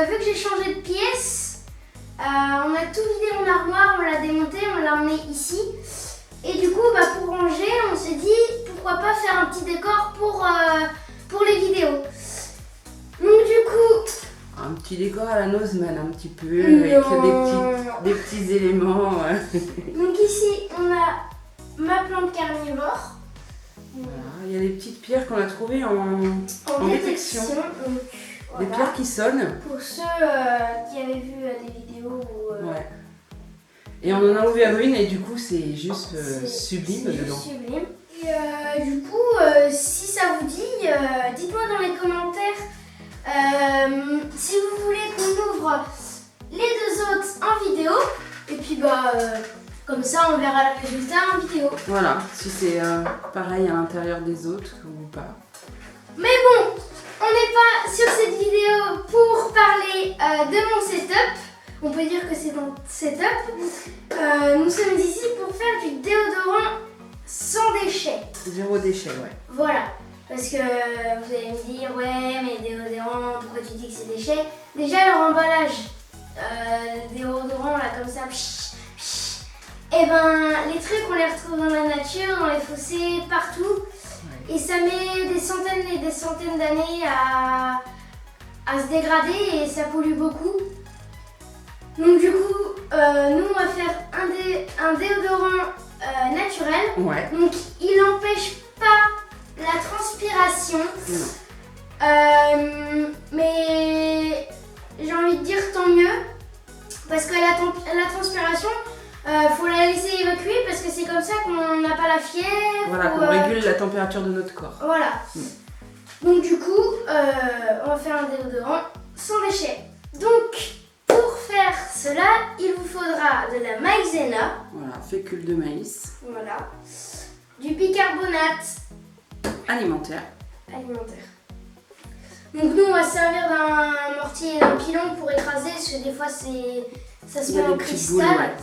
Vu que j'ai changé de pièce, on a tout vidé mon armoire, on l'a démonté, on l'a emmené ici. Et du coup, pour ranger, on s'est dit pourquoi pas faire un petit décor pour les vidéos. Donc du coup... Un petit décor à la Nozman, un petit peu, avec des petits éléments. Donc ici, on a ma plante carnivore. Voilà, il y a des petites pierres qu'on a trouvées en détection. Donc, des pierres qui sonnent. Pour ceux qui avaient vu des vidéos. Ouais. Et on en a ouvert une et du coup c'est juste sublime c'est dedans. Juste sublime. Et du coup, si ça vous dit, dites-moi dans les commentaires si vous voulez qu'on ouvre les deux autres en vidéo. Et puis comme ça on verra le résultat en vidéo. Voilà, si c'est pareil à l'intérieur des autres ou pas. Mais bon, on n'est pas sur cette vidéo pour parler de mon setup. On peut dire que c'est mon setup. Nous sommes ici pour faire du déodorant sans déchets. Zéro déchet, ouais. Voilà. Parce que vous allez me dire, ouais, mais déodorant, pourquoi tu dis que c'est déchet? Déjà, leur emballage, déodorant, là, comme ça, les trucs, on les retrouve dans la nature, dans les fossés, partout. Ouais. Et ça met des centaines et des centaines d'années à se dégrader et ça pollue beaucoup. Donc du coup, nous on va faire un déodorant naturel. Ouais. Donc il n'empêche pas la transpiration. Mais j'ai envie de dire tant mieux. Parce que la transpiration, faut la laisser évacuer parce que c'est comme ça qu'on n'a pas la fièvre. Voilà, qu'on régule la température de notre corps. Voilà. Donc du coup, on va faire un déodorant sans déchets. Donc, pour faire cela, il vous faudra de la maïzena. Voilà, fécule de maïs. Voilà. Du bicarbonate. Alimentaire. Donc nous, on va se servir d'un mortier et d'un pilon pour écraser, parce que des fois, ça se met en cristal. Boules, ouais.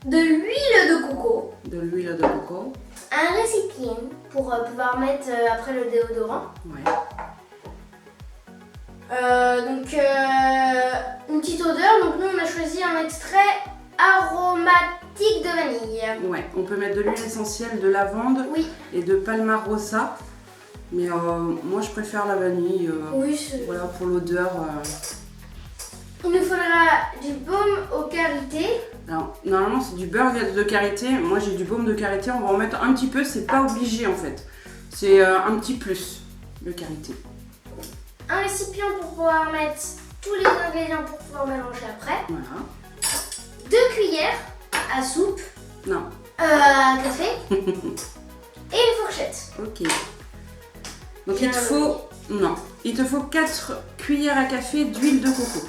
De l'huile de coco. De l'huile de coco. Un récipient pour pouvoir mettre après le déodorant. Ouais. Une petite odeur. Donc nous, on a choisi un extrait aromatique de vanille. Ouais, on peut mettre de l'huile essentielle de lavande et de palmarosa. Mais moi, je préfère la vanille. Voilà, pour l'odeur. Il nous faudra du baume au karité. Alors, normalement, c'est du beurre de karité. Moi, j'ai du baume de karité. On va en mettre un petit peu. C'est pas obligé, en fait. C'est un petit plus, le karité. Un récipient pour pouvoir mettre tous les ingrédients pour pouvoir mélanger après. Voilà. 2 cuillères à soupe. Non. À café. Et une fourchette. Ok. Donc il te faut 4 cuillères à café d'huile de coco.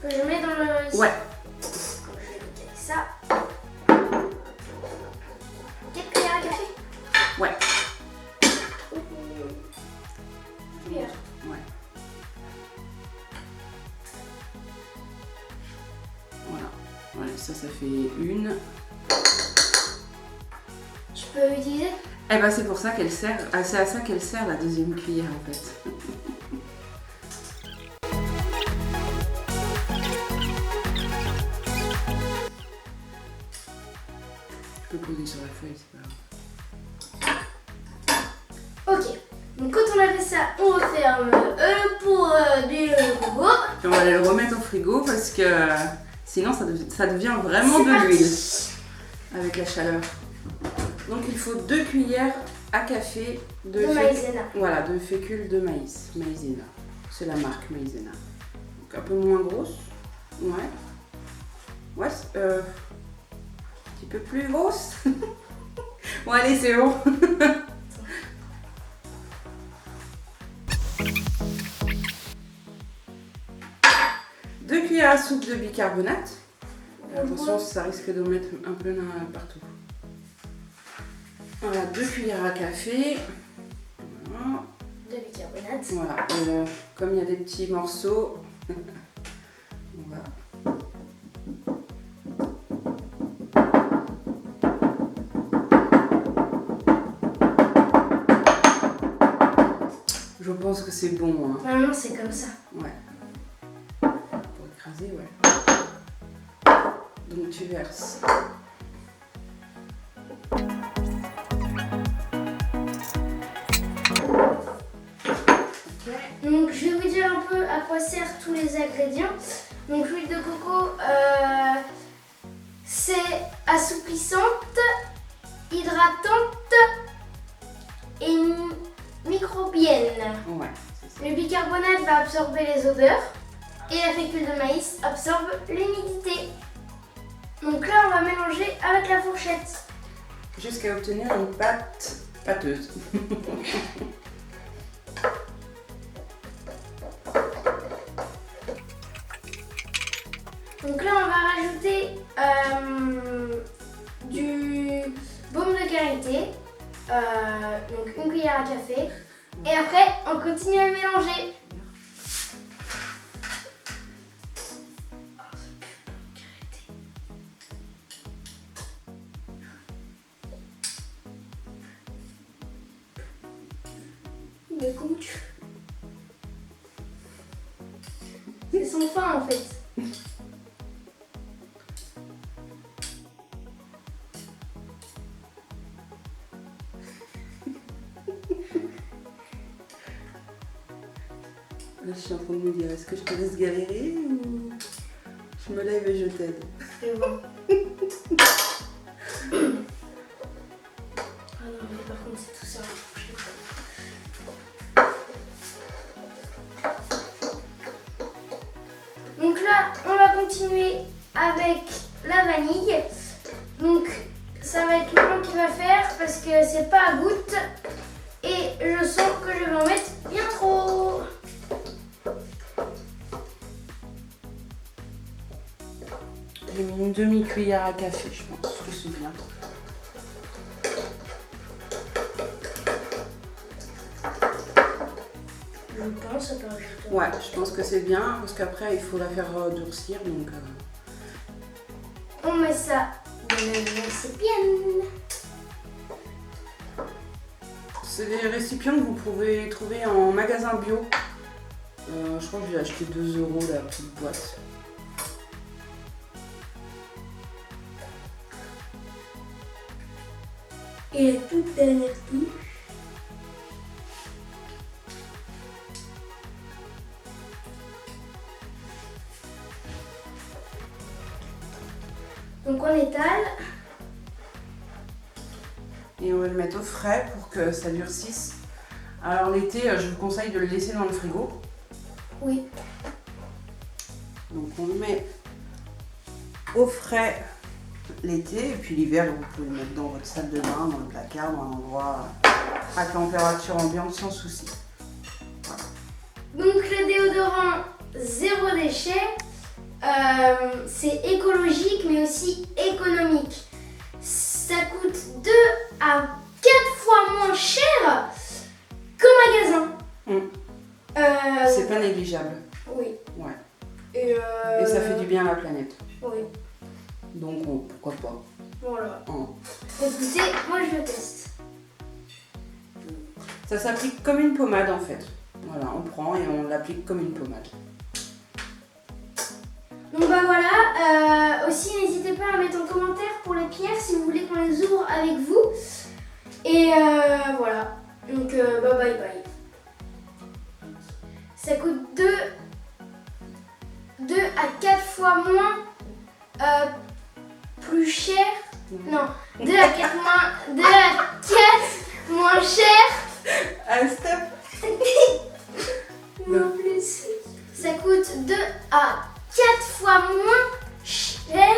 Que je mets dans le... Ouais. Je vais goûter avec ça. 4 cuillères à café. Ouais. Cuillère. Ouais. Voilà, ça fait une. Je peux utiliser? Eh ben c'est pour ça qu'elle sert, c'est à ça qu'elle sert la deuxième cuillère en fait. Je peux poser sur la feuille, c'est pas grave. Ok, donc quand on a fait ça, on referme le pot du frigo. Et on va aller le remettre au frigo parce que sinon ça devient vraiment de l'huile avec la chaleur. Donc il faut 2 cuillères à café de maïzena. Voilà, de fécule de maïs, maïzena. C'est la marque maïzena. Donc un peu moins grosse. Ouais. Ouais, un petit peu plus grosse. Bon allez, c'est bon. Deux cuillères à soupe de bicarbonate. Attention, ça risque de mettre un peu partout. Voilà, 2 cuillères à café. Voilà. De bicarbonate. Voilà, comme il y a des petits morceaux, on va. Je pense que c'est bon. Hein. Normalement, c'est comme ça. Ouais. Pour écraser, ouais. Donc tu verses. Donc je vais vous dire un peu à quoi servent tous les ingrédients. Donc l'huile de coco, c'est assouplissante, hydratante et microbienne. Ouais. Le bicarbonate va absorber les odeurs et la fécule de maïs absorbe l'humidité. Donc là on va mélanger avec la fourchette. Jusqu'à obtenir une pâte pâteuse. Donc là on va rajouter du baume de karité, donc une cuillère à café. Et après on continue à mélanger. Mais goût. C'est sans fin en fait. Là, je suis en train de me dire, est-ce que je te laisse galérer ou je me lève et je t'aide? C'est bon. Ah non, mais par contre, c'est tout ça. Donc là, on va continuer avec la vanille. Donc, ça va être maman qui va faire parce que c'est pas à goutte. Et je sens que je vais en mettre bien trop. J'ai mis une demi-cuillère à café, je pense que c'est bien. Je pense que je Ouais, je pense que c'est bien parce qu'après il faut la faire durcir donc. On met ça dans le récipient. C'est des récipients que vous pouvez trouver en magasin bio. Je crois que j'ai acheté 2 € la petite boîte. Et la toute dernière touche. Donc on étale. Et on va le mettre au frais pour que ça durcisse. Alors l'été, je vous conseille de le laisser dans le frigo. Oui. Donc on le met au frais l'été et puis l'hiver vous pouvez le mettre dans votre salle de bain, dans le placard, dans un endroit à température ambiante sans souci. Voilà. Donc le déodorant zéro déchet, c'est écologique mais aussi économique. Ça coûte 2 à 4 fois moins cher qu'au magasin. C'est pas négligeable. Oui. Ouais. Et ça fait du bien à la planète. Oui. Donc pourquoi pas. Voilà. Oh. Écoutez, moi je le teste. Ça s'applique comme une pommade en fait. Voilà, on prend et on l'applique comme une pommade. Donc bah voilà, aussi n'hésitez pas à mettre en commentaire pour les pierres si vous voulez qu'on les ouvre avec vous. Et voilà, donc bah bye bye. Ça coûte 2 à 4 fois moins plus cher. Non, 2 à 4 moins cher. Ah stop. Non plus. Ça coûte 2 à 4 fois moins cher.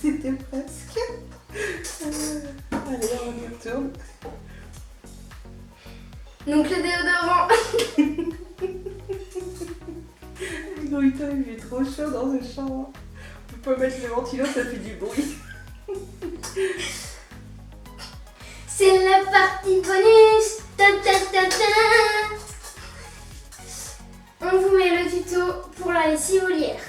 C'était presque. Allez, on y retourne. Donc le déodorant. Gruyter, il fait trop chaud dans ce chambre. On peut pas mettre le ventilo, ça fait du bruit. C'est la partie bonus. Ta, ta, ta, ta. On vous met le tuto pour la lessive au lierre.